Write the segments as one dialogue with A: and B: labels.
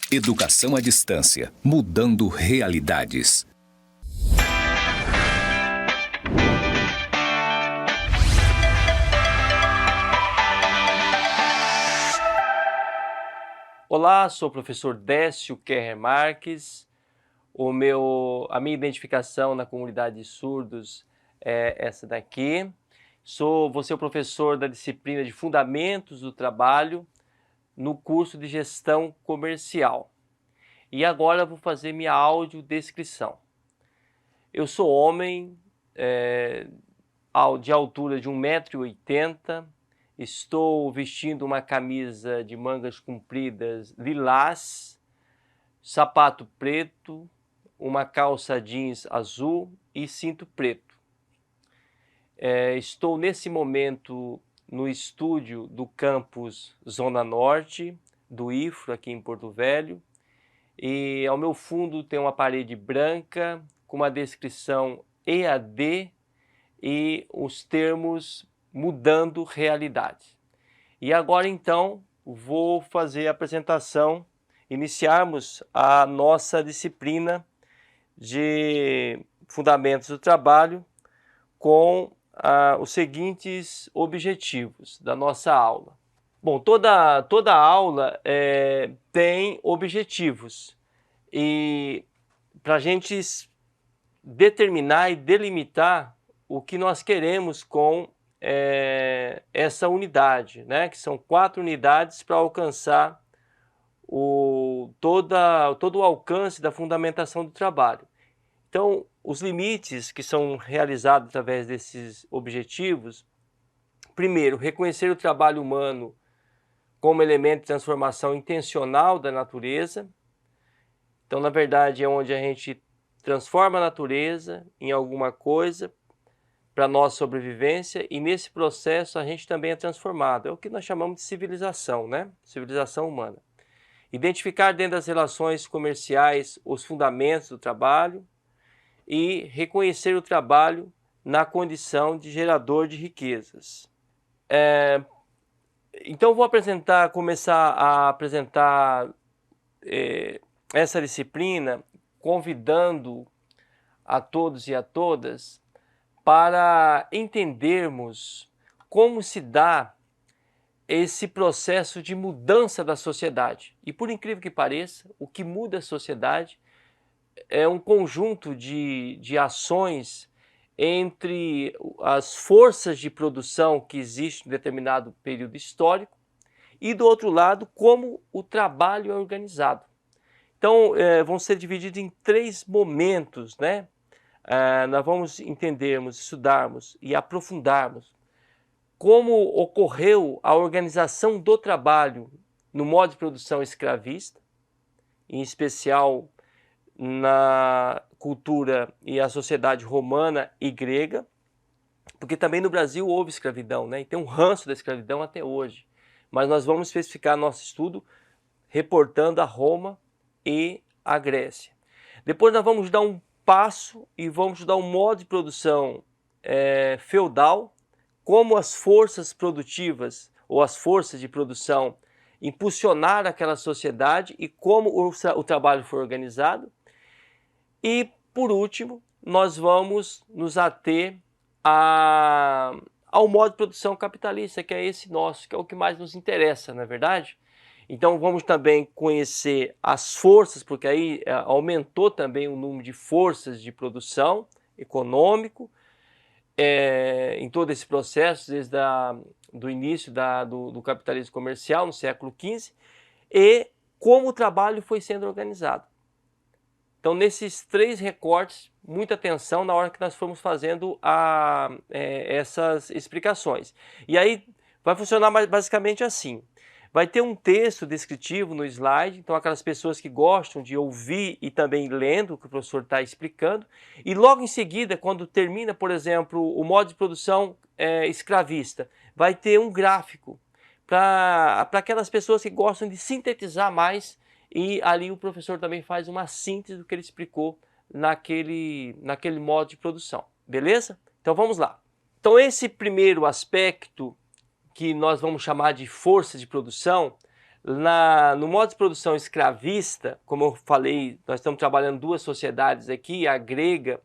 A: Educação à distância, mudando realidades.
B: Olá, sou o professor Décio Kerrer Marques. A minha identificação na comunidade de surdos é essa daqui. Vou ser o professor da disciplina de Fundamentos do Trabalho no curso de Gestão Comercial. E agora vou fazer minha audiodescrição. Eu sou homem, de altura de 1,80 m, estou vestindo uma camisa de mangas compridas lilás, sapato preto, uma calça jeans azul e cinto preto. Estou nesse momento no estúdio do campus Zona Norte, do IFRO, aqui em Porto Velho. E ao meu fundo tem uma parede branca com uma descrição EAD e os termos mudando realidade. E agora então vou fazer a apresentação, iniciarmos a nossa disciplina de Fundamentos do Trabalho com os seguintes objetivos da nossa aula. Bom, toda aula tem objetivos e para a gente determinar e delimitar o que nós queremos com essa unidade, né? Que são 4 unidades para alcançar todo o alcance da fundamentação do trabalho. Então, os limites que são realizados através desses objetivos: primeiro, reconhecer o trabalho humano como elemento de transformação intencional da natureza. Então, na verdade, é onde a gente transforma a natureza em alguma coisa para nossa sobrevivência, e nesse processo a gente também é transformado. É o que nós chamamos de civilização, né? Civilização humana. Identificar dentro das relações comerciais os fundamentos do trabalho e reconhecer o trabalho na condição de gerador de riquezas. Então vou começar a apresentar essa disciplina convidando a todos e a todas para entendermos como se dá esse processo de mudança da sociedade. E por incrível que pareça, o que muda a sociedade é um conjunto de ações entre as forças de produção que existem em determinado período histórico e, do outro lado, como o trabalho é organizado. Então, vão ser divididos em 3 momentos, né? Nós vamos entendermos, estudarmos e aprofundarmos como ocorreu a organização do trabalho no modo de produção escravista, em especial na cultura e a sociedade romana e grega, porque também no Brasil houve escravidão, né? E tem um ranço da escravidão até hoje. Mas nós vamos especificar nosso estudo reportando a Roma e a Grécia. Depois nós vamos dar um passo e vamos estudar um modo de produção feudal, como as forças produtivas ou as forças de produção impulsionaram aquela sociedade e como o trabalho foi organizado. E, por último, nós vamos nos ater ao modo de produção capitalista, que é esse nosso, que é o que mais nos interessa, não é verdade? Então vamos também conhecer as forças, porque aí aumentou também o número de forças de produção econômico em todo esse processo, desde do início do capitalismo comercial no século XV, e como o trabalho foi sendo organizado. Então, nesses 3 recortes, muita atenção na hora que nós formos fazendo essas explicações. E aí vai funcionar basicamente assim. Vai ter um texto descritivo no slide, então aquelas pessoas que gostam de ouvir e também lendo o que o professor está explicando. E logo em seguida, quando termina, por exemplo, o modo de produção escravista, vai ter um gráfico para aquelas pessoas que gostam de sintetizar mais, e ali o professor também faz uma síntese do que ele explicou naquele modo de produção. Beleza? Então vamos lá. Então esse primeiro aspecto, que nós vamos chamar de força de produção, no modo de produção escravista, como eu falei, nós estamos trabalhando duas sociedades aqui, a grega,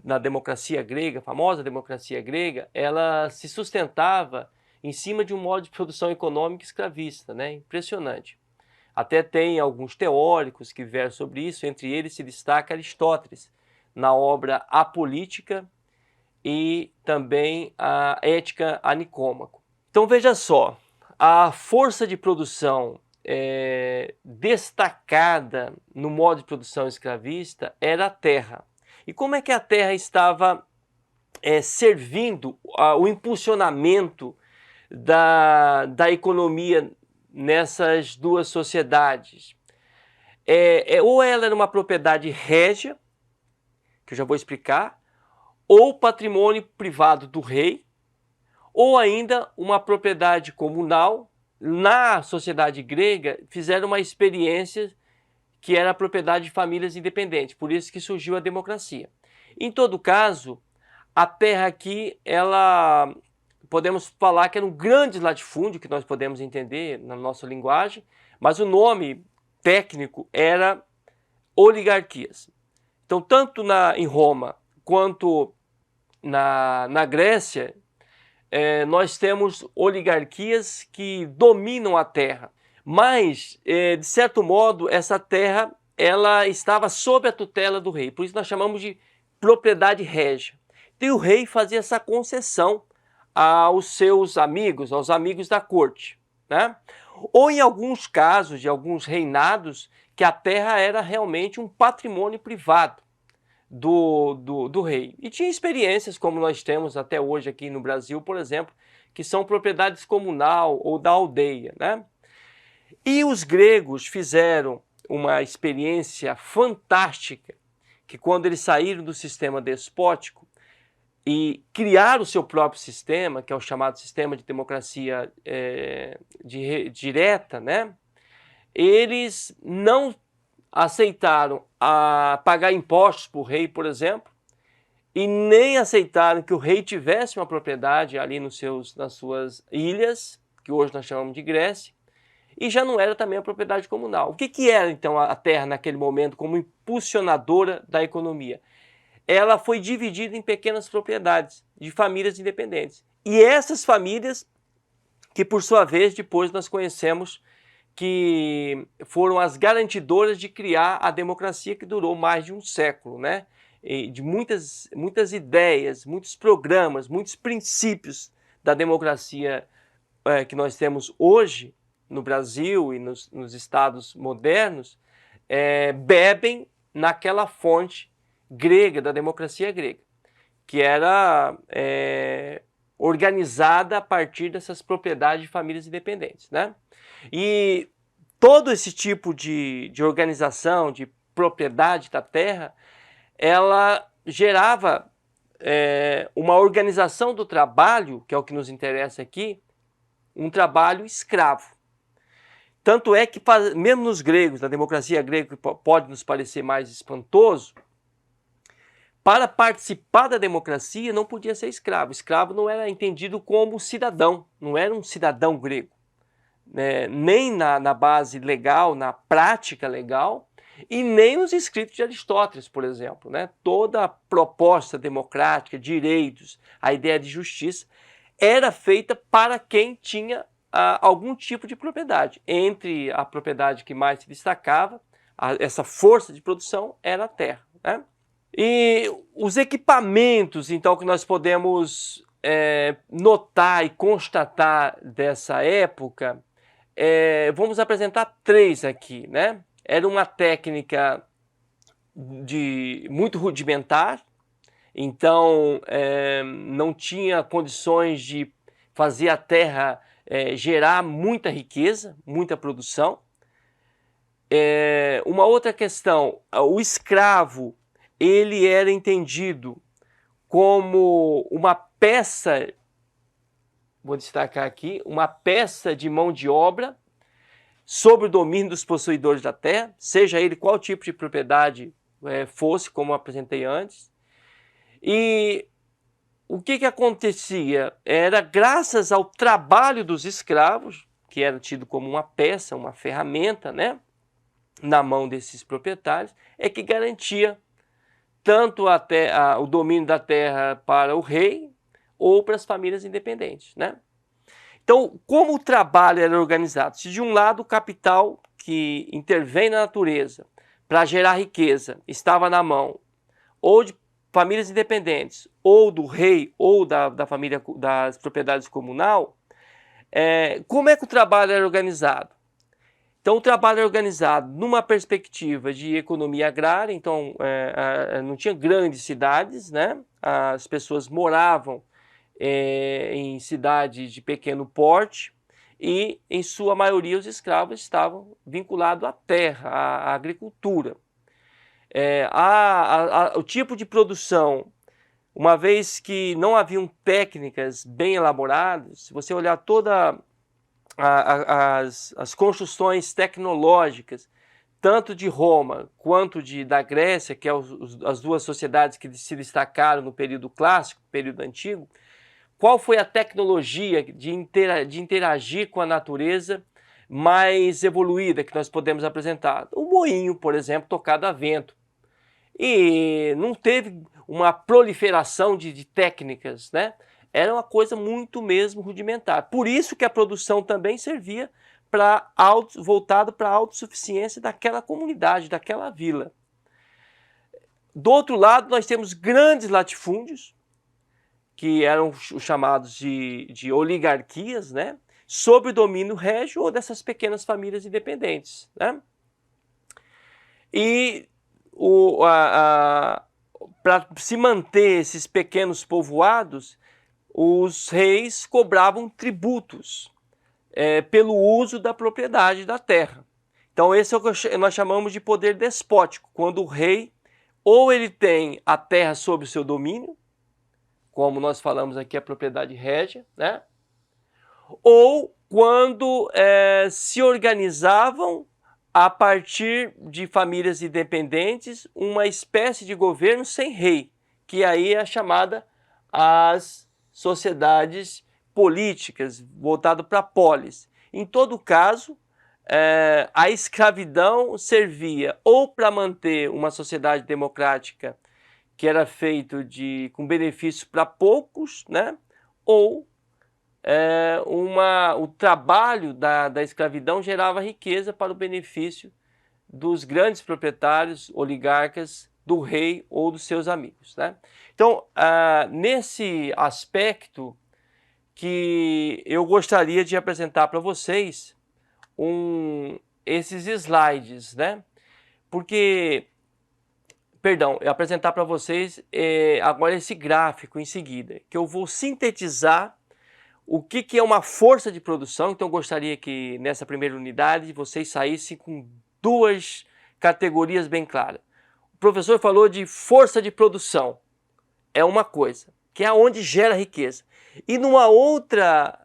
B: na democracia grega, a famosa democracia grega, ela se sustentava em cima de um modo de produção econômica escravista, né? Impressionante. Até tem alguns teóricos que versam sobre isso, entre eles se destaca Aristóteles, na obra A Política e também a Ética a Nicômaco. Então veja só, a força de produção destacada no modo de produção escravista era a terra. E como é que a terra estava servindo o impulsionamento da economia nessas duas sociedades? Ou ela era uma propriedade régia, que eu já vou explicar, ou patrimônio privado do rei, ou ainda uma propriedade comunal. Na sociedade grega, fizeram uma experiência que era a propriedade de famílias independentes, por isso que surgiu a democracia. Em todo caso, a terra aqui, ela podemos falar que era um grande latifúndio, que nós podemos entender na nossa linguagem, mas o nome técnico era oligarquias. Então, tanto em Roma quanto na Grécia, nós temos oligarquias que dominam a terra. Mas, de certo modo, essa terra ela estava sob a tutela do rei. Por isso nós chamamos de propriedade régia. E o rei fazia essa concessão aos seus amigos, aos amigos da corte, né? Ou em alguns casos, de alguns reinados, que a terra era realmente um patrimônio privado do rei. E tinha experiências como nós temos até hoje aqui no Brasil, por exemplo, que são propriedades comunal ou da aldeia, né? E os gregos fizeram uma experiência fantástica, que quando eles saíram do sistema despótico e criaram o seu próprio sistema, que é o chamado sistema de democracia direta, né? Eles não aceitaram pagar impostos para o rei, por exemplo, e nem aceitaram que o rei tivesse uma propriedade ali nas suas ilhas, que hoje nós chamamos de Grécia, e já não era também a propriedade comunal. O que era então a terra naquele momento como impulsionadora da economia? Ela foi dividida em pequenas propriedades de famílias independentes. E essas famílias, que por sua vez depois nós conhecemos que foram as garantidoras de criar a democracia, que durou mais de um século, né? E de muitas ideias, muitos programas, muitos princípios da democracia que nós temos hoje no Brasil e nos estados modernos, bebem naquela fonte grega, da democracia grega, que era organizada a partir dessas propriedades de famílias independentes, né? E todo esse tipo de organização, de propriedade da terra, ela gerava uma organização do trabalho, que é o que nos interessa aqui, um trabalho escravo. Tanto é que, mesmo nos gregos, na democracia grega, que pode nos parecer mais espantoso, para participar da democracia não podia ser escravo. Escravo não era entendido como cidadão, não era um cidadão grego. Nem na base legal, na prática legal, e nem nos escritos de Aristóteles, por exemplo, né? Toda a proposta democrática, direitos, a ideia de justiça, era feita para quem tinha algum tipo de propriedade. Entre a propriedade que mais se destacava, essa força de produção, era a terra, né? E os equipamentos, então, que nós podemos notar e constatar dessa época, vamos apresentar três aqui, né? Era uma técnica muito rudimentar, então não tinha condições de fazer a terra gerar muita riqueza, muita produção. Uma outra questão, o escravo, ele era entendido como uma peça, vou destacar aqui, uma peça de mão de obra sob o domínio dos possuidores da terra, seja ele qual tipo de propriedade fosse, como eu apresentei antes. E o que acontecia? Era graças ao trabalho dos escravos, que era tido como uma peça, uma ferramenta, né, na mão desses proprietários, é que garantia tanto o domínio da terra para o rei ou para as famílias independentes, né? Então, como o trabalho era organizado? Se de um lado o capital que intervém na natureza para gerar riqueza estava na mão ou de famílias independentes, ou do rei, ou da família das propriedades comunal, como é que o trabalho era organizado? Então, o trabalho era organizado numa perspectiva de economia agrária, então não tinha grandes cidades, né? As pessoas moravam em cidades de pequeno porte e, em sua maioria, os escravos estavam vinculados à terra, à agricultura. O tipo de produção, uma vez que não haviam técnicas bem elaboradas, se você olhar todas as construções tecnológicas, tanto de Roma quanto da Grécia, que é as duas sociedades que se destacaram no período clássico, período antigo, qual foi a tecnologia de interagir com a natureza mais evoluída que nós podemos apresentar? O moinho, por exemplo, tocado a vento. E não teve uma proliferação de técnicas, né? Era uma coisa muito mesmo rudimentar. Por isso que a produção também servia voltado para a autossuficiência daquela comunidade, daquela vila. Do outro lado, nós temos grandes latifúndios, que eram os chamados de oligarquias, né? Sob o domínio régio ou dessas pequenas famílias independentes, né? E para se manter esses pequenos povoados, os reis cobravam tributos pelo uso da propriedade da terra. Então esse é o que nós chamamos de poder despótico, quando o rei ou ele tem a terra sob o seu domínio, como nós falamos aqui, a propriedade régia, né? Ou quando se organizavam a partir de famílias independentes, uma espécie de governo sem rei, que aí é chamada as sociedades políticas, voltado para a polis. Em todo caso, a escravidão servia ou para manter uma sociedade democrática que era feito com benefício para poucos, né? Ou o trabalho da escravidão gerava riqueza para o benefício dos grandes proprietários, oligarcas, do rei ou dos seus amigos, né? Então, nesse aspecto que eu gostaria de apresentar para vocês esses slides, né? Apresentar para vocês agora esse gráfico em seguida, que eu vou sintetizar o que é uma força de produção. Então, eu gostaria que nessa primeira unidade vocês saíssem com duas categorias bem claras. O professor falou de força de produção, é uma coisa, que é onde gera riqueza. E numa outra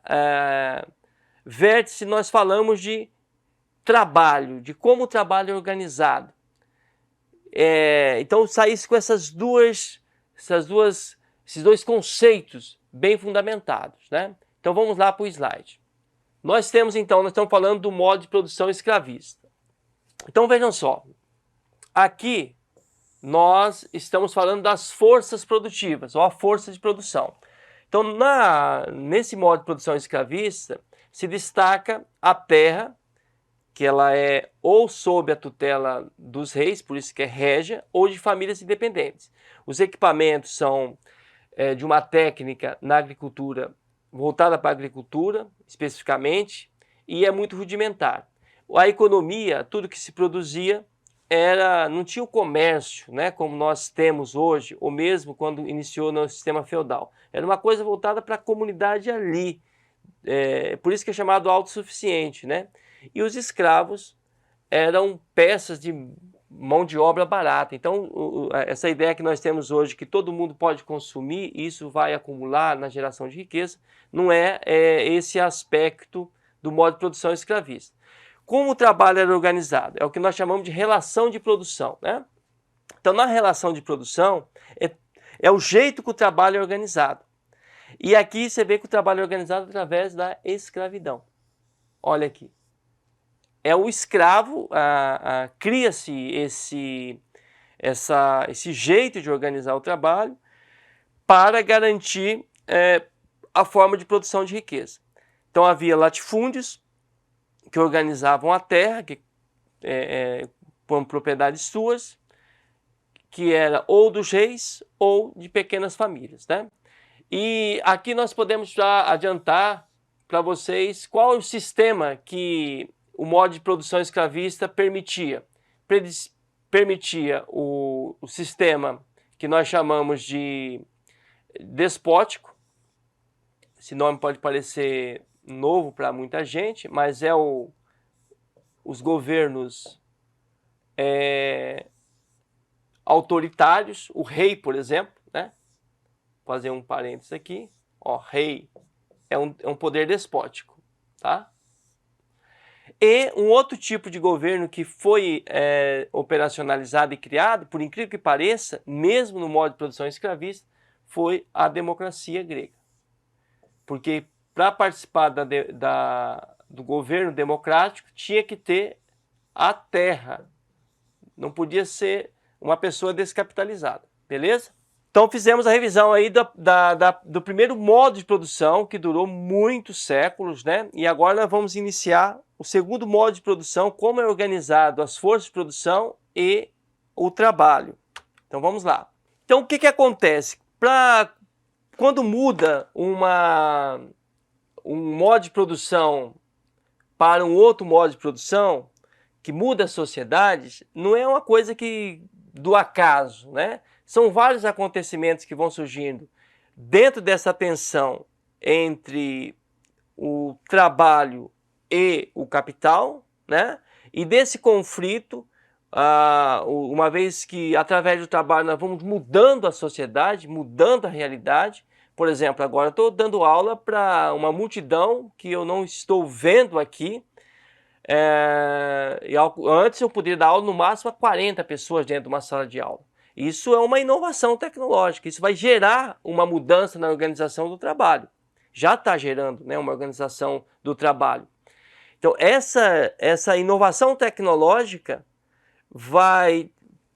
B: vértice nós falamos de trabalho, de como o trabalho é organizado. Então saísse com esses dois conceitos bem fundamentados, né? Então vamos lá para o slide. Nós estamos falando do modo de produção escravista. Então vejam só, aqui nós estamos falando das forças produtivas, ou a força de produção. Então nesse modo de produção escravista se destaca a terra, que ela é ou sob a tutela dos reis, por isso que é régia, ou de famílias independentes. Os equipamentos são de uma técnica na agricultura, voltada para a agricultura, especificamente, e é muito rudimentar. A economia, tudo que se produzia, não tinha o comércio, né, como nós temos hoje, ou mesmo quando iniciou no sistema feudal. Era uma coisa voltada para a comunidade ali, por isso que é chamado autossuficiente, né? E os escravos eram peças de mão de obra barata. Então, essa ideia que nós temos hoje, que todo mundo pode consumir, isso vai acumular na geração de riqueza, não é esse aspecto do modo de produção escravista. Como o trabalho era organizado? É o que nós chamamos de relação de produção, né? Então, na relação de produção, é o jeito que o trabalho é organizado. E aqui você vê que o trabalho é organizado através da escravidão. olha aqui, é o escravo, cria-se esse jeito de organizar o trabalho para garantir a forma de produção de riqueza. Então havia latifúndios que organizavam a terra, que com propriedades suas, que era ou dos reis ou de pequenas famílias, né? E aqui nós podemos já adiantar para vocês qual é o sistema que o modo de produção escravista permitia. Permitia o sistema que nós chamamos de despótico. Esse nome pode parecer novo para muita gente, mas é os governos autoritários, o rei, por exemplo, né? Vou fazer um parênteses aqui, ó, rei é um poder despótico, tá? E um outro tipo de governo que foi operacionalizado e criado, por incrível que pareça, mesmo no modo de produção escravista, foi a democracia grega. Porque para participar do governo democrático tinha que ter a terra, não podia ser uma pessoa descapitalizada, beleza? Então fizemos a revisão aí do primeiro modo de produção, que durou muitos séculos, né? E agora nós vamos iniciar o segundo modo de produção, como é organizado as forças de produção e o trabalho. Então vamos lá. Então o que acontece? Quando muda um modo de produção para um outro modo de produção, que muda a sociedade, não é uma coisa do acaso, né? São vários acontecimentos que vão surgindo dentro dessa tensão entre o trabalho e o capital, né? E desse conflito, uma vez que através do trabalho nós vamos mudando a sociedade, mudando a realidade. Por exemplo, agora estou dando aula para uma multidão que eu não estou vendo aqui. Antes eu poderia dar aula no máximo a 40 pessoas dentro de uma sala de aula. Isso é uma inovação tecnológica, isso vai gerar uma mudança na organização do trabalho. Já está gerando, né, uma organização do trabalho. Então essa inovação tecnológica vai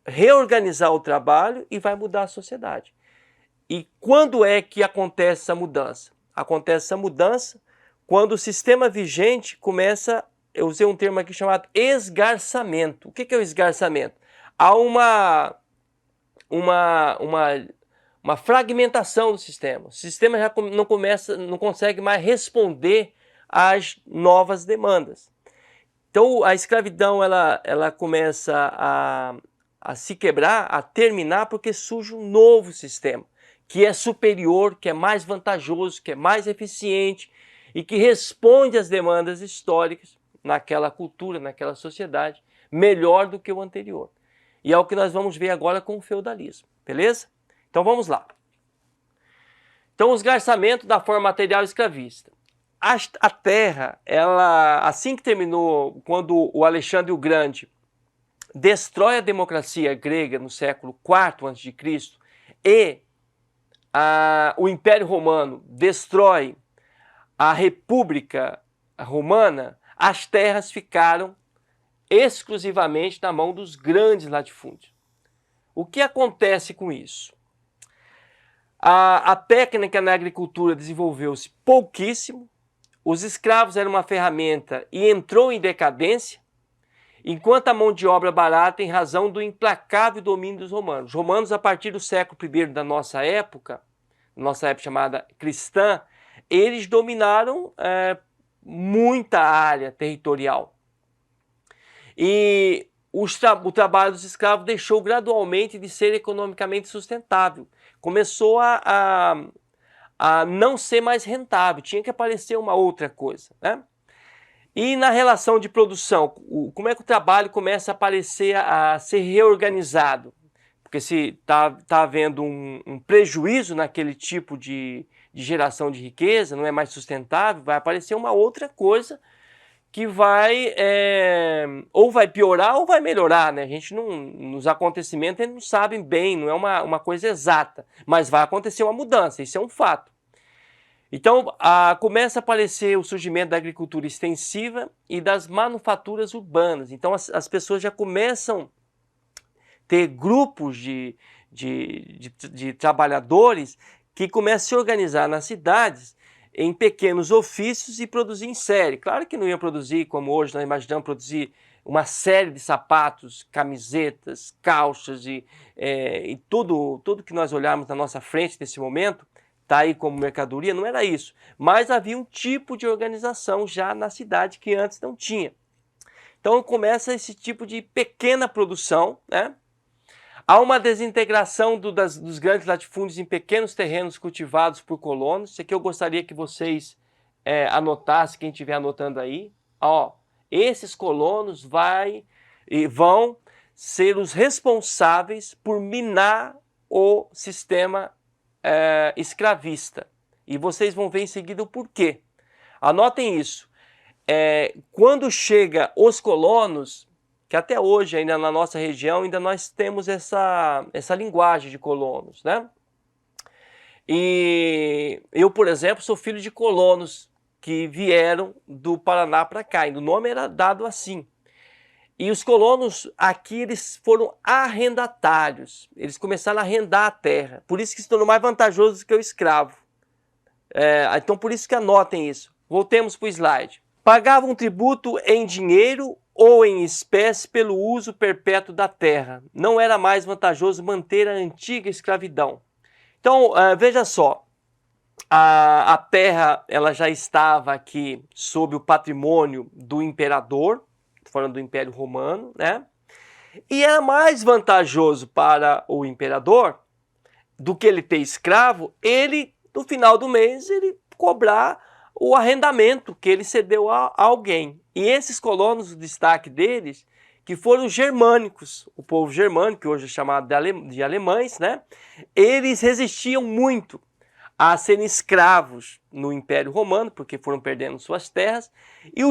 B: reorganizar o trabalho e vai mudar a sociedade. E quando é que acontece essa mudança? Acontece essa mudança quando o sistema vigente começa, eu usei um termo aqui chamado esgarçamento. O que é o esgarçamento? Há uma fragmentação do sistema. O sistema já não consegue mais responder às novas demandas. Então a escravidão ela começa a se quebrar, a terminar, porque surge um novo sistema, que é superior, que é mais vantajoso, que é mais eficiente e que responde às demandas históricas naquela cultura, naquela sociedade, melhor do que o anterior. E é o que nós vamos ver agora com o feudalismo, beleza? Então vamos lá. Então o esgarçamento da forma material escravista. A terra, ela, assim que terminou, quando o Alexandre o Grande destrói a democracia grega no século IV a.C. e o Império Romano destrói a República Romana, as terras ficaram exclusivamente na mão dos grandes latifúndios. O que acontece com isso? A técnica na agricultura desenvolveu-se pouquíssimo, os escravos eram uma ferramenta e entrou em decadência, enquanto a mão de obra barata em razão do implacável domínio dos romanos. Os romanos, a partir do século I da nossa época chamada cristã, eles dominaram muita área territorial. E o trabalho dos escravos deixou gradualmente de ser economicamente sustentável. Começou a não ser mais rentável, tinha que aparecer uma outra coisa, né? E na relação de produção, como é que o trabalho começa a aparecer, a ser reorganizado? Porque se está havendo um prejuízo naquele tipo de geração de riqueza, não é mais sustentável, vai aparecer uma outra coisa que vai ou vai piorar ou vai melhorar, né? A gente nos acontecimentos a gente não sabe bem, não é uma coisa exata, mas vai acontecer uma mudança, isso é um fato. Então, começa a aparecer o surgimento da agricultura extensiva e das manufaturas urbanas. Então, as pessoas já começam a ter grupos de trabalhadores que começam a se organizar nas cidades em pequenos ofícios e produzir em série. Claro que não ia produzir como hoje nós imaginamos, produzir uma série de sapatos, camisetas, calças e tudo que nós olharmos na nossa frente nesse momento está aí como mercadoria, não era isso. Mas havia um tipo de organização já na cidade que antes não tinha. Então começa esse tipo de pequena produção, né? Há uma desintegração dos grandes latifúndios em pequenos terrenos cultivados por colonos. Isso aqui eu gostaria que vocês anotassem, quem estiver anotando aí. Ó, esses colonos vão ser os responsáveis por minar o sistema escravista. E vocês vão ver em seguida o porquê. Anotem isso. Quando chega os colonos, que até hoje ainda na nossa região ainda nós temos essa linguagem de colonos, né? E eu, por exemplo, sou filho de colonos que vieram do Paraná para cá, e o nome era dado assim. E os colonos aqui, eles foram arrendatários, eles começaram a arrendar a terra, por isso que se tornou mais vantajoso do que o escravo. Então por isso que anotem isso. Voltemos para o slide. Pagavam tributo em dinheiro ou em espécie pelo uso perpétuo da terra. Não era mais vantajoso manter a antiga escravidão. Então, veja só, a terra ela já estava aqui sob o patrimônio do imperador, falando do Império Romano, né? E era mais vantajoso para o imperador do que ele ter escravo, ele, no final do mês, ele cobrar o arrendamento que ele cedeu a alguém. E esses colonos, o destaque deles, que foram os germânicos, o povo germânico, que hoje é chamado de alemães, né? Eles resistiam muito a serem escravos no Império Romano, porque foram perdendo suas terras, e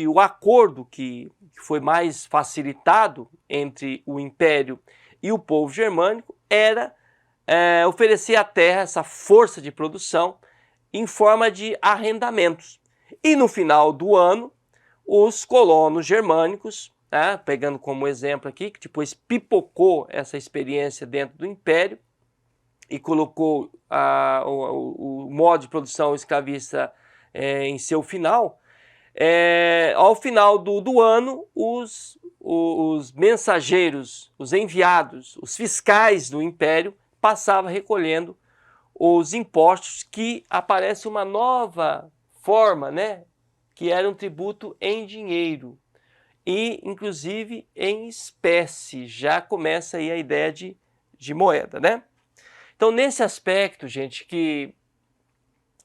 B: o acordo que foi mais facilitado entre o Império e o povo germânico era oferecer à terra essa força de produção em forma de arrendamentos. E no final do ano, os colonos germânicos, pegando como exemplo aqui, que depois pipocou essa experiência dentro do Império, e colocou o modo de produção escravista em seu final, ao final do ano, os mensageiros, os enviados, os fiscais do Império passavam recolhendo os impostos, que aparece uma nova forma, né? Que era um tributo em dinheiro e, inclusive, em espécie. Já começa aí a ideia de moeda, né? Então, nesse aspecto, gente, que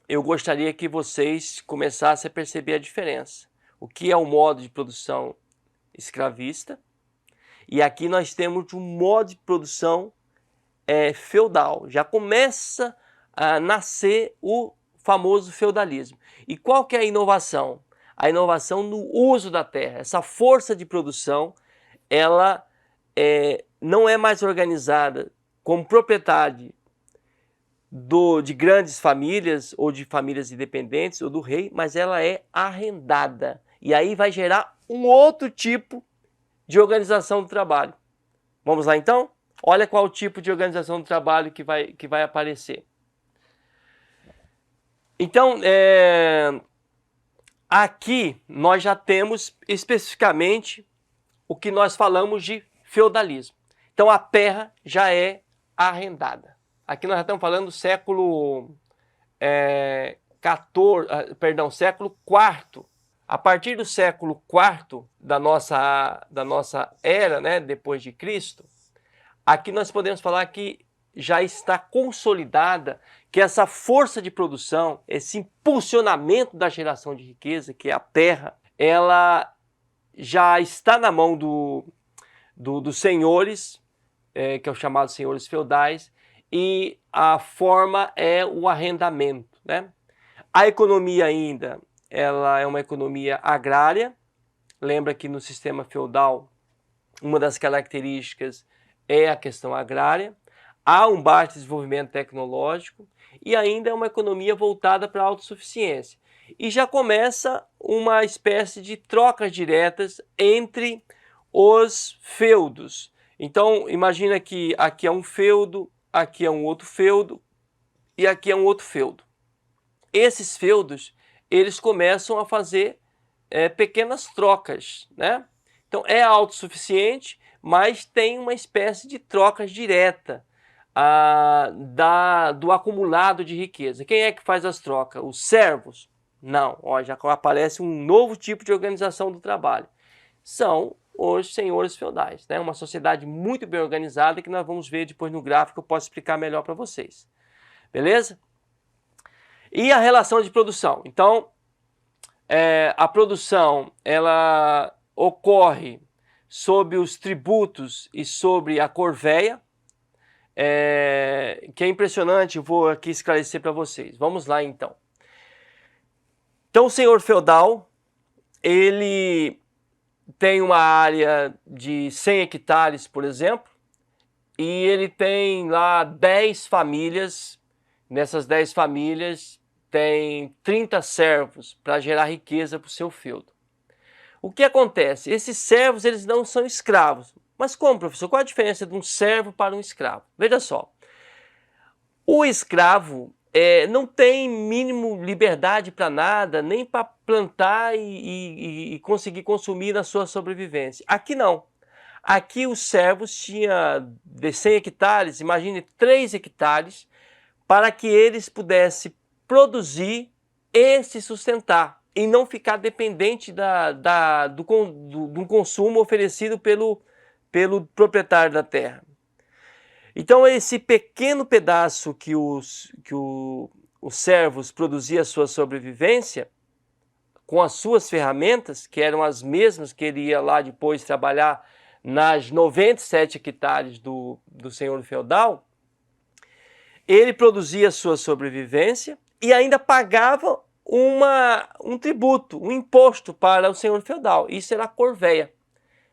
B: eu gostaria que vocês começassem a perceber a diferença. O que é o modo de produção escravista, e aqui nós temos um modo de produção feudal. Já começa a nascer o famoso feudalismo. E qual que é a inovação? A inovação no uso da terra. Essa força de produção, ela não é mais organizada como propriedade de grandes famílias ou de famílias independentes ou do rei, mas ela é arrendada. E aí vai gerar um outro tipo de organização do trabalho. Vamos lá então? Olha qual o tipo de organização do trabalho que vai aparecer. Então, aqui nós já temos especificamente o que nós falamos de feudalismo. Então a terra já é arrendada. Aqui nós já estamos falando do século século IV. A partir do século IV da nossa era, né, depois de Cristo, aqui nós podemos falar que já está consolidada que essa força de produção, esse impulsionamento da geração de riqueza, que é a terra, ela já está na mão dos senhores, que é o chamado senhores feudais, e a forma é o arrendamento, né? A economia ainda, ela é uma economia agrária. Lembra que no sistema feudal, uma das características é a questão agrária. Há um baixo desenvolvimento tecnológico e ainda é uma economia voltada para a autossuficiência. E já começa uma espécie de trocas diretas entre os feudos. Então, imagina que aqui é um feudo, aqui é um outro feudo e aqui é um outro feudo. Esses feudos, eles começam a fazer pequenas trocas, né? Então, é autossuficiente, mas tem uma espécie de trocas direta do acumulado de riqueza. Quem é que faz as trocas? Os servos? Não, ó, já aparece um novo tipo de organização do trabalho. São os senhores feudais, né? Uma sociedade muito bem organizada que nós vamos ver depois no gráfico, eu posso explicar melhor para vocês. Beleza? E a relação de produção? Então, a produção ela ocorre sob os tributos e sobre a corvéia, que é impressionante, eu vou aqui esclarecer para vocês. Vamos lá então. Então o senhor feudal, ele tem uma área de 100 hectares, por exemplo, e ele tem lá 10 famílias. Nessas 10 famílias tem 30 servos para gerar riqueza para o seu feudo. O que acontece? Esses servos, eles não são escravos. Mas como, professor? Qual a diferença de um servo para um escravo? Veja só, o escravo não tem mínimo liberdade para nada, nem para plantar e conseguir consumir na sua sobrevivência. Aqui não. Aqui os servos tinham de 100 hectares, imagine 3 hectares, para que eles pudessem produzir e se sustentar e não ficar dependente do consumo oferecido pelo proprietário da terra. Então esse pequeno pedaço que os servos produziam a sua sobrevivência, com as suas ferramentas, que eram as mesmas que ele ia lá depois trabalhar nas 97 hectares do senhor feudal, ele produzia a sua sobrevivência e ainda pagava um tributo, um imposto para o senhor feudal. Isso era a corvéia.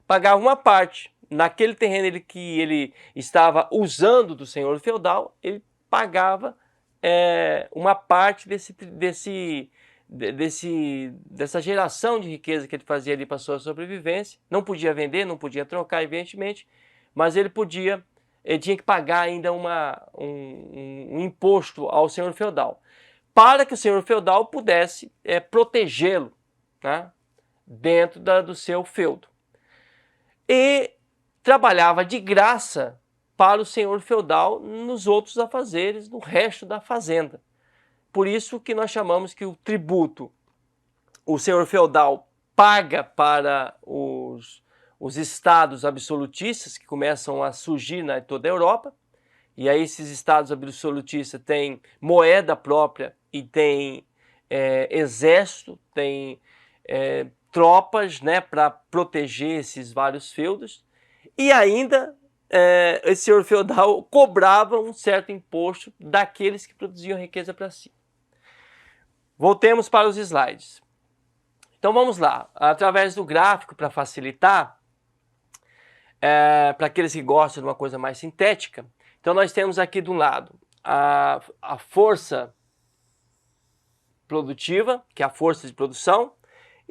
B: Pagava uma parte. Naquele terreno que ele estava usando do senhor feudal, ele pagava uma parte dessa geração de riqueza que ele fazia ali para a sua sobrevivência. Não podia vender, não podia trocar, evidentemente, mas ele tinha que pagar ainda um imposto ao senhor feudal, para que o senhor feudal pudesse protegê-lo, né, dentro do seu feudo. E trabalhava de graça para o senhor feudal nos outros afazeres, no resto da fazenda. Por isso que nós chamamos que o tributo, o senhor feudal paga para os estados absolutistas que começam a surgir em toda a Europa, e aí esses estados absolutistas têm moeda própria e têm exército, têm tropas, né, para proteger esses vários feudos, e ainda esse senhor feudal cobrava um certo imposto daqueles que produziam riqueza para si. Voltemos para os slides. Então vamos lá, através do gráfico para facilitar, para aqueles que gostam de uma coisa mais sintética. Então nós temos aqui de um lado a força produtiva, que é a força de produção,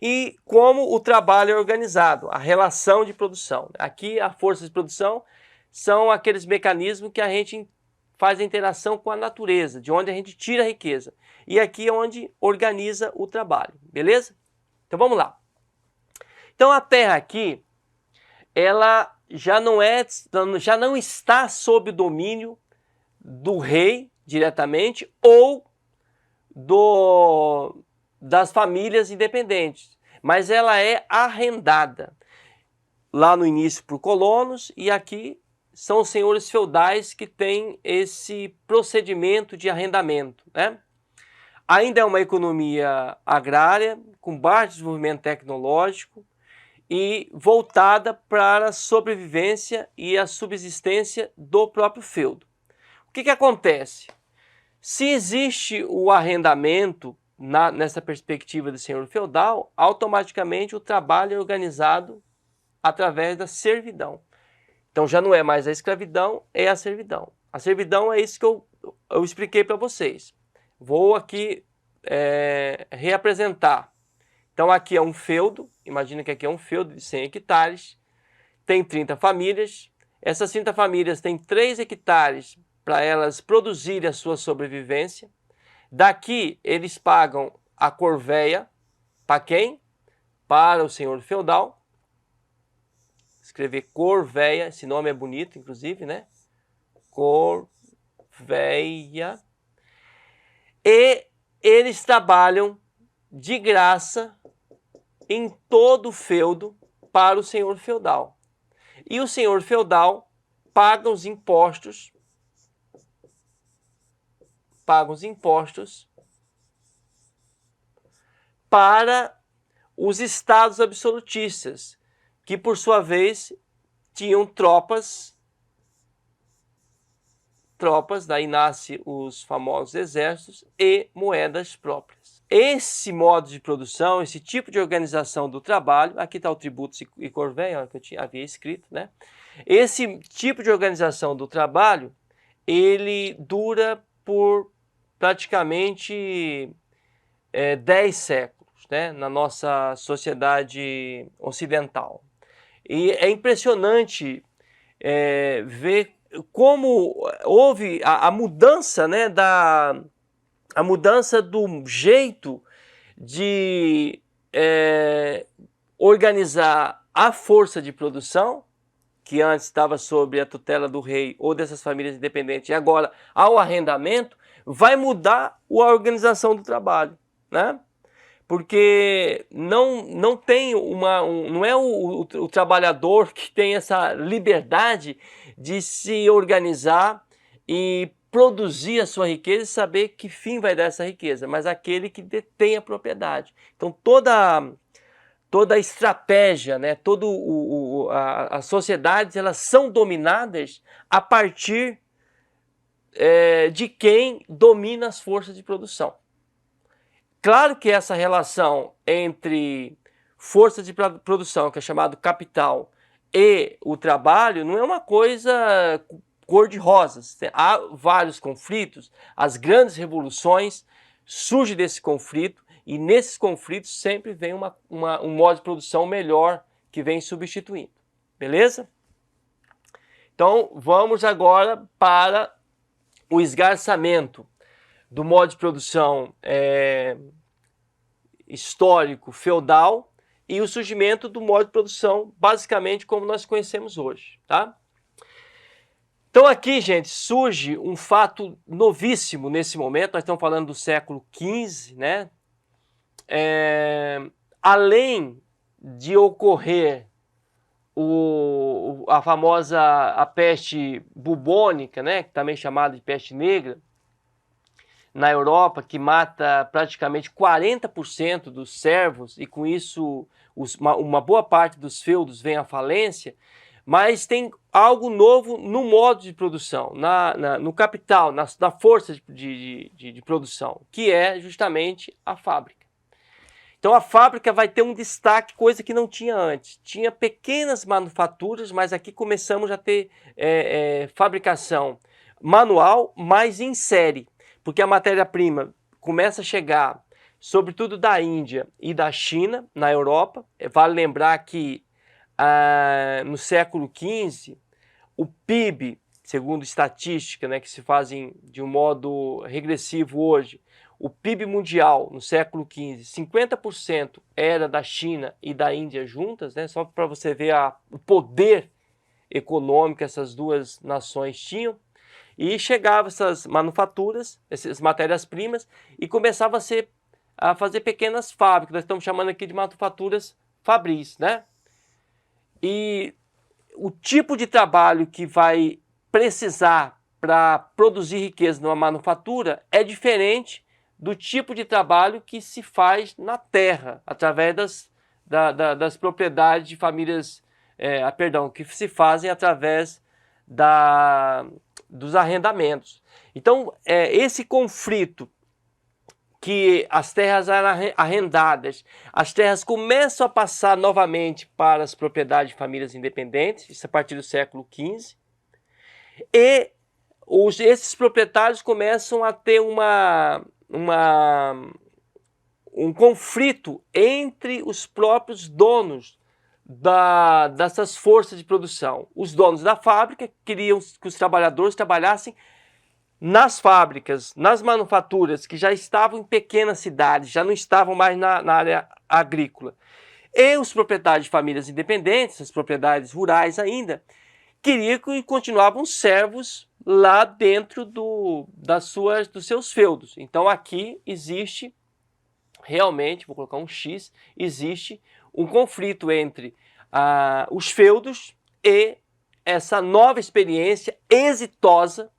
B: e como o trabalho é organizado, a relação de produção. Aqui a força de produção são aqueles mecanismos que a gente faz a interação com a natureza, de onde a gente tira a riqueza. E aqui é onde organiza o trabalho, beleza? Então vamos lá. Então a terra aqui, ela já não está sob o domínio do rei diretamente ou das famílias independentes, mas ela é arrendada lá no início por colonos, e aqui são os senhores feudais que têm esse procedimento de arrendamento, né? Ainda é uma economia agrária com baixo desenvolvimento tecnológico e voltada para a sobrevivência e a subsistência do próprio feudo. O que acontece? Se existe o arrendamento nessa perspectiva do senhor feudal, automaticamente o trabalho é organizado através da servidão. Então já não é mais a escravidão, é a servidão. A servidão é isso que eu eu expliquei para vocês. Vou aqui reapresentar. Então aqui é um feudo, imagina que aqui é um feudo de 100 hectares, tem 30 famílias, essas 30 famílias têm 3 hectares para elas produzirem a sua sobrevivência. Daqui eles pagam a corvéia, para quem? Para o senhor feudal. Escrever corvéia, esse nome é bonito inclusive, né? Corvéia. E eles trabalham de graça em todo o feudo para o senhor feudal. E o senhor feudal paga os impostos, para os estados absolutistas, que por sua vez tinham tropas, daí nasce os famosos exércitos e moedas próprias. Esse modo de produção, esse tipo de organização do trabalho, aqui está o tributo e corvéia, que eu havia escrito, né? Esse tipo de organização do trabalho, ele dura por praticamente 10 séculos, né? Na nossa sociedade ocidental. E é impressionante ver como houve a mudança, né, a mudança do jeito de organizar a força de produção, que antes estava sob a tutela do rei ou dessas famílias independentes, e agora ao arrendamento, vai mudar a organização do trabalho, né? Porque não tem não é o trabalhador que tem essa liberdade de se organizar e produzir a sua riqueza e saber que fim vai dar essa riqueza, mas aquele que detém a propriedade. Então toda a estratégia, né, as sociedades, elas são dominadas a partir de quem domina as forças de produção. Claro que essa relação entre força de produção, que é chamado capital, e o trabalho, não é uma coisa cor-de-rosa. Há vários conflitos, as grandes revoluções surgem desse conflito, e nesses conflitos sempre vem um modo de produção melhor que vem substituindo. Beleza? Então vamos agora para o esgarçamento do modo de produção histórico feudal e o surgimento do modo de produção basicamente como nós conhecemos hoje, tá? Então aqui, gente, surge um fato novíssimo nesse momento. Nós estamos falando do século XV, né? Além de ocorrer a famosa peste bubônica, né, também chamada de peste negra, na Europa, que mata praticamente 40% dos servos, e com isso uma boa parte dos feudos vem à falência, mas tem algo novo no modo de produção, no capital, na força de produção, que é justamente a fábrica. Então a fábrica vai ter um destaque, coisa que não tinha antes. Tinha pequenas manufaturas, mas aqui começamos a ter fabricação manual, mas em série. Porque a matéria-prima começa a chegar, sobretudo da Índia e da China, na Europa. Vale lembrar que no século XV, o PIB, segundo estatística, né, que se fazem de um modo regressivo hoje, o PIB mundial no século XV, 50% era da China e da Índia juntas, né, só para você ver o poder econômico que essas duas nações tinham. E chegavam essas manufaturas, essas matérias-primas, e começava a fazer pequenas fábricas. Nós estamos chamando aqui de manufaturas fabris, né? E o tipo de trabalho que vai precisar para produzir riqueza numa manufatura é diferente do tipo de trabalho que se faz na terra, através das propriedades de famílias, que se fazem através dos arrendamentos. Então, esse conflito que as terras eram arrendadas, as terras começam a passar novamente para as propriedades de famílias independentes, isso a partir do século XV, e esses proprietários começam a ter um conflito entre os próprios donos dessas forças de produção. Os donos da fábrica queriam que os trabalhadores trabalhassem nas fábricas, nas manufaturas que já estavam em pequenas cidades, já não estavam mais na área agrícola. E os proprietários de famílias independentes, as propriedades rurais ainda, queriam que continuavam servos lá dentro dos seus feudos. Então aqui existe realmente, vou colocar um X, existe um conflito entre os feudos e essa nova experiência exitosa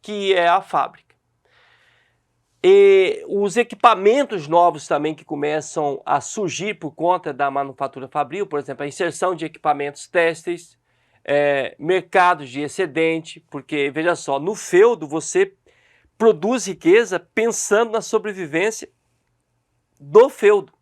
B: que é a fábrica. E os equipamentos novos também que começam a surgir por conta da manufatura fabril, por exemplo, a inserção de equipamentos têxteis, mercados de excedente, porque, veja só, no feudo você produz riqueza pensando na sobrevivência do feudo.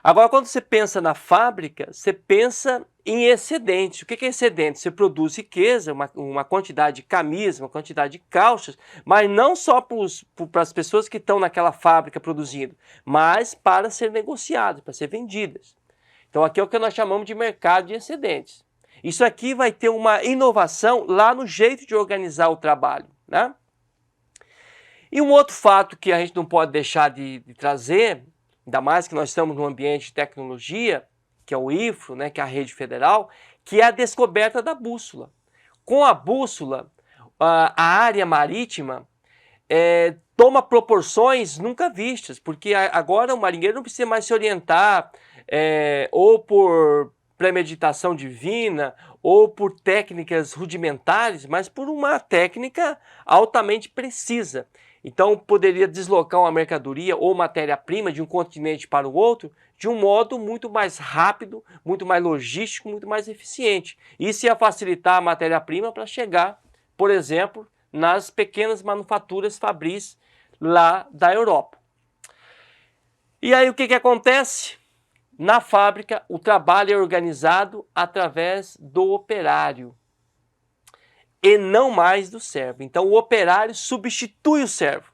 B: Agora, quando você pensa na fábrica, você pensa em excedente. O que é excedente? Você produz riqueza, uma quantidade de camisas, uma quantidade de calças, mas não só para as pessoas que estão naquela fábrica produzindo, mas para ser negociadas, para ser vendidas. Então aqui é o que nós chamamos de mercado de excedentes. Isso aqui vai ter uma inovação lá no jeito de organizar o trabalho, né? E um outro fato que a gente não pode deixar de trazer, ainda mais que nós estamos num ambiente de tecnologia, que é o IFRO, né, que é a rede federal, que é a descoberta da bússola. Com a bússola, a área marítima toma proporções nunca vistas, porque agora o marinheiro não precisa mais se orientar ou por premeditação divina ou por técnicas rudimentares, mas por uma técnica altamente precisa. Então, poderia deslocar uma mercadoria ou matéria-prima de um continente para o outro de um modo muito mais rápido, muito mais logístico, muito mais eficiente. Isso ia facilitar a matéria-prima para chegar, por exemplo, nas pequenas manufaturas fabris lá da Europa. E aí o que acontece? Na fábrica, o trabalho é organizado através do operário e não mais do servo. Então o operário substitui o servo.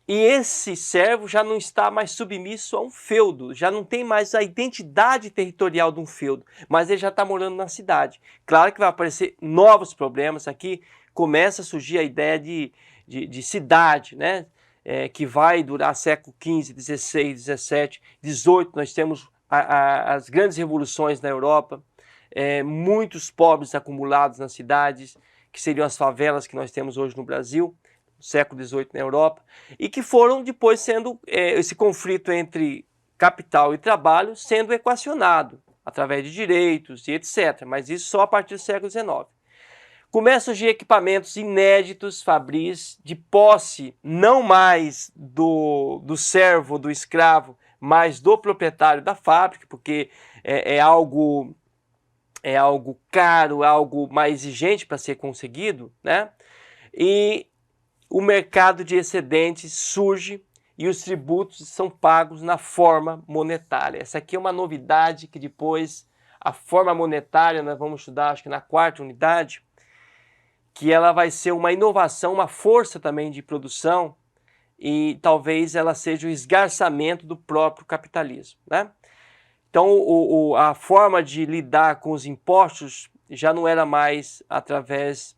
B: E esse servo já não está mais submisso a um feudo, já não tem mais a identidade territorial de um feudo, mas ele já está morando na cidade. Claro que vai aparecer novos problemas aqui, começa a surgir a ideia de cidade, né? Que vai durar século XV, XVI, XVII, XVIII, nós temos as grandes revoluções na Europa, muitos pobres acumulados nas cidades, que seriam as favelas que nós temos hoje no Brasil, no século XVIII na Europa, e que foram depois sendo, esse conflito entre capital e trabalho sendo equacionado, através de direitos e etc., mas isso só a partir do século XIX. Começam a surgir equipamentos inéditos, fabris, de posse não mais do servo, do escravo, mas do proprietário da fábrica, porque é algo caro, algo mais exigente para ser conseguido, né? E o mercado de excedentes surge e os tributos são pagos na forma monetária. Essa aqui é uma novidade que depois a forma monetária nós vamos estudar, acho que na quarta unidade, que ela vai ser uma inovação, uma força também de produção e talvez ela seja o esgarçamento do próprio capitalismo, né? Então a forma de lidar com os impostos já não era mais através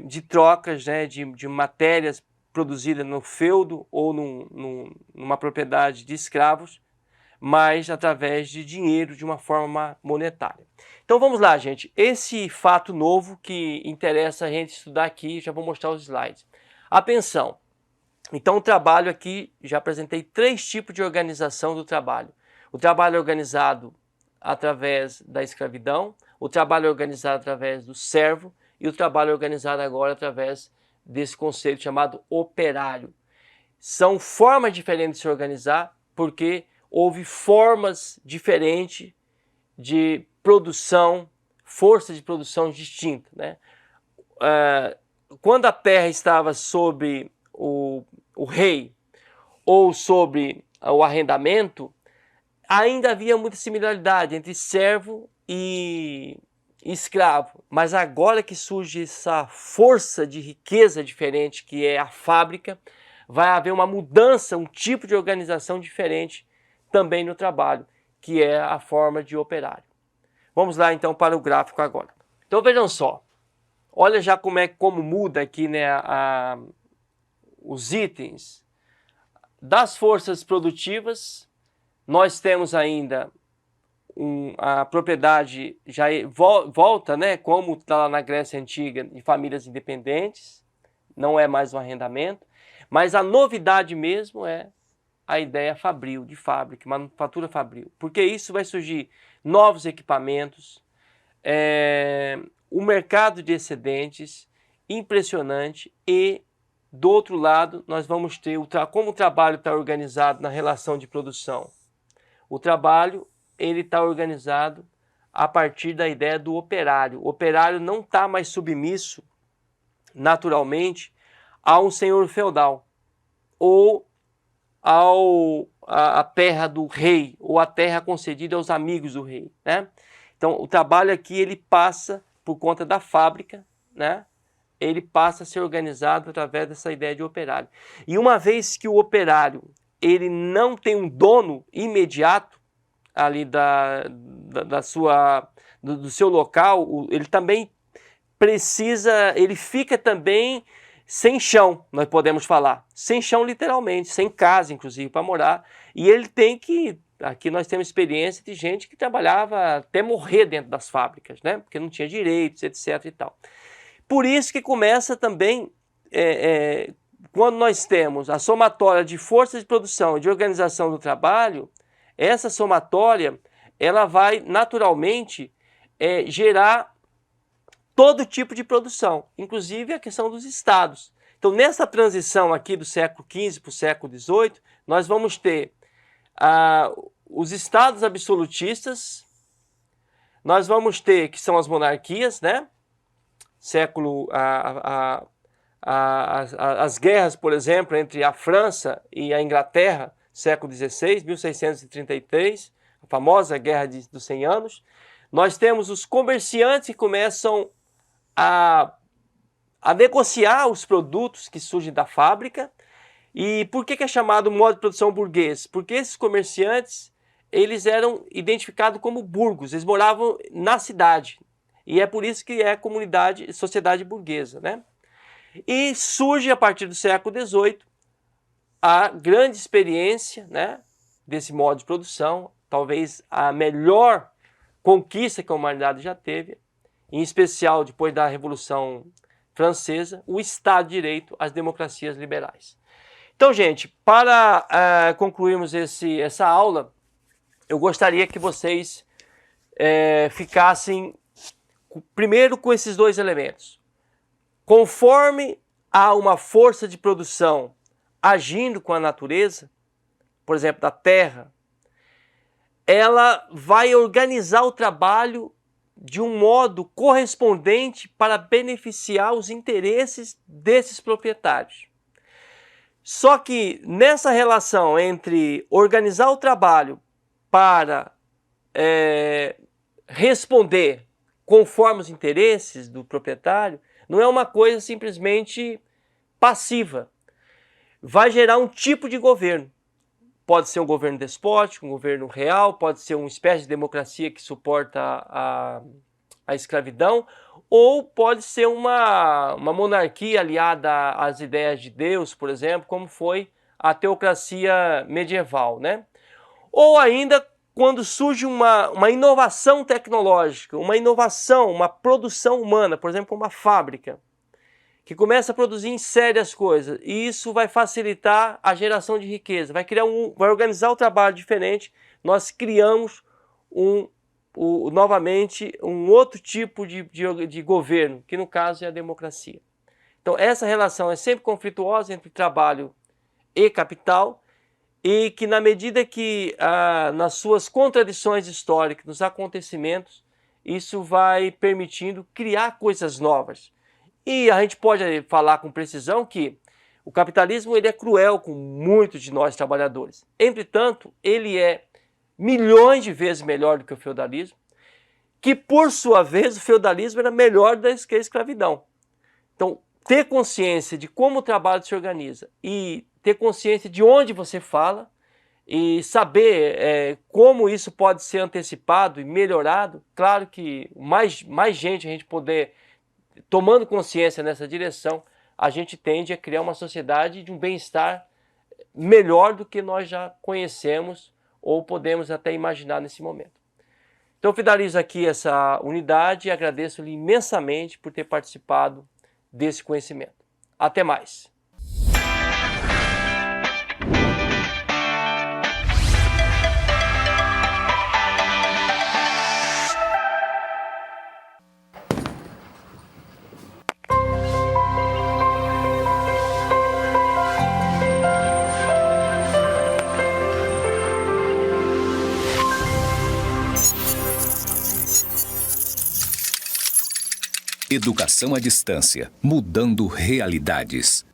B: de trocas, né, de matérias produzidas no feudo ou numa propriedade de escravos, mas através de dinheiro de uma forma monetária. Então vamos lá, gente. Esse fato novo que interessa a gente estudar aqui, já vou mostrar os slides. Atenção! Então o trabalho aqui, já apresentei 3 tipos de organização do trabalho. O trabalho organizado através da escravidão, o trabalho organizado através do servo e o trabalho organizado agora através desse conceito chamado operário. São formas diferentes de se organizar porque houve formas diferentes de produção, força de produção distinta, né? Quando a terra estava sobre o rei ou sobre o arrendamento, ainda havia muita similaridade entre servo e escravo, mas agora que surge essa força de riqueza diferente que é a fábrica, vai haver uma mudança, um tipo de organização diferente também no trabalho, que é a forma de operário. Vamos lá então para o gráfico agora. Então vejam só, olha já como muda aqui, né, os itens das forças produtivas. Nós temos ainda a propriedade já volta, né, como está lá na Grécia Antiga, de famílias independentes, não é mais um arrendamento, mas a novidade mesmo é a ideia fabril, de fábrica, manufatura fabril, porque isso vai surgir novos equipamentos, o mercado de excedentes impressionante e, do outro lado, nós vamos ter como o trabalho está organizado na relação de produção. O trabalho ele está organizado a partir da ideia do operário. O operário não está mais submisso, naturalmente, a um senhor feudal ou a terra do rei ou a terra concedida aos amigos do rei, né? Então, o trabalho aqui ele passa por conta da fábrica, né? Ele passa a ser organizado através dessa ideia de operário. E uma vez que o operário ele não tem um dono imediato ali do seu local, ele também precisa, ele fica também sem chão, nós podemos falar, sem chão literalmente, sem casa inclusive para morar, e ele tem que, aqui nós temos experiência de gente que trabalhava até morrer dentro das fábricas, né? Porque não tinha direitos, etc e tal. Por isso que começa também, quando nós temos a somatória de forças de produção e de organização do trabalho, essa somatória ela vai naturalmente gerar todo tipo de produção, inclusive a questão dos estados. Então, nessa transição aqui do século XV para o século XVIII, nós vamos ter os estados absolutistas, nós vamos ter, que são as monarquias, né? As guerras, por exemplo, entre a França e a Inglaterra, século XVI, 1633, a famosa Guerra dos 100 Anos. Nós temos os comerciantes que começam a negociar os produtos que surgem da fábrica. E por que é chamado modo de produção burguês? Porque esses comerciantes eles eram identificados como burgos, eles moravam na cidade. E é por isso que é comunidade, sociedade burguesa, né? E surge a partir do século XVIII a grande experiência, né, desse modo de produção, talvez a melhor conquista que a humanidade já teve, em especial depois da Revolução Francesa, o Estado de Direito, as democracias liberais. Então, gente, para concluirmos essa aula, eu gostaria que vocês ficassem primeiro com esses dois elementos. Conforme há uma força de produção agindo com a natureza, por exemplo, da terra, ela vai organizar o trabalho de um modo correspondente para beneficiar os interesses desses proprietários. Só que nessa relação entre organizar o trabalho para responder conforme os interesses do proprietário, não é uma coisa simplesmente passiva. Vai gerar um tipo de governo. Pode ser um governo despótico, um governo real, pode ser uma espécie de democracia que suporta a escravidão, ou pode ser uma monarquia aliada às ideias de Deus, por exemplo, como foi a teocracia medieval, né? Ou ainda quando surge uma inovação tecnológica, uma inovação, uma produção humana, por exemplo, uma fábrica, que começa a produzir em série as coisas, e isso vai facilitar a geração de riqueza, vai organizar o trabalho diferente, nós criamos novamente um outro tipo de governo, que no caso é a democracia. Então essa relação é sempre conflituosa entre trabalho e capital, e que na medida que nas suas contradições históricas, nos acontecimentos, isso vai permitindo criar coisas novas. E a gente pode falar com precisão que o capitalismo ele é cruel com muitos de nós trabalhadores. Entretanto, ele é milhões de vezes melhor do que o feudalismo. que por sua vez o feudalismo era melhor do que a escravidão. Então, ter consciência de como o trabalho se organiza e ter consciência de onde você fala e saber como isso pode ser antecipado e melhorado, claro que mais gente a gente poder tomando consciência nessa direção, a gente tende a criar uma sociedade de um bem-estar melhor do que nós já conhecemos ou podemos até imaginar nesse momento. Então, eu finalizo aqui essa unidade e agradeço-lhe imensamente por ter participado desse conhecimento. Até mais!
A: Educação à distância, mudando realidades.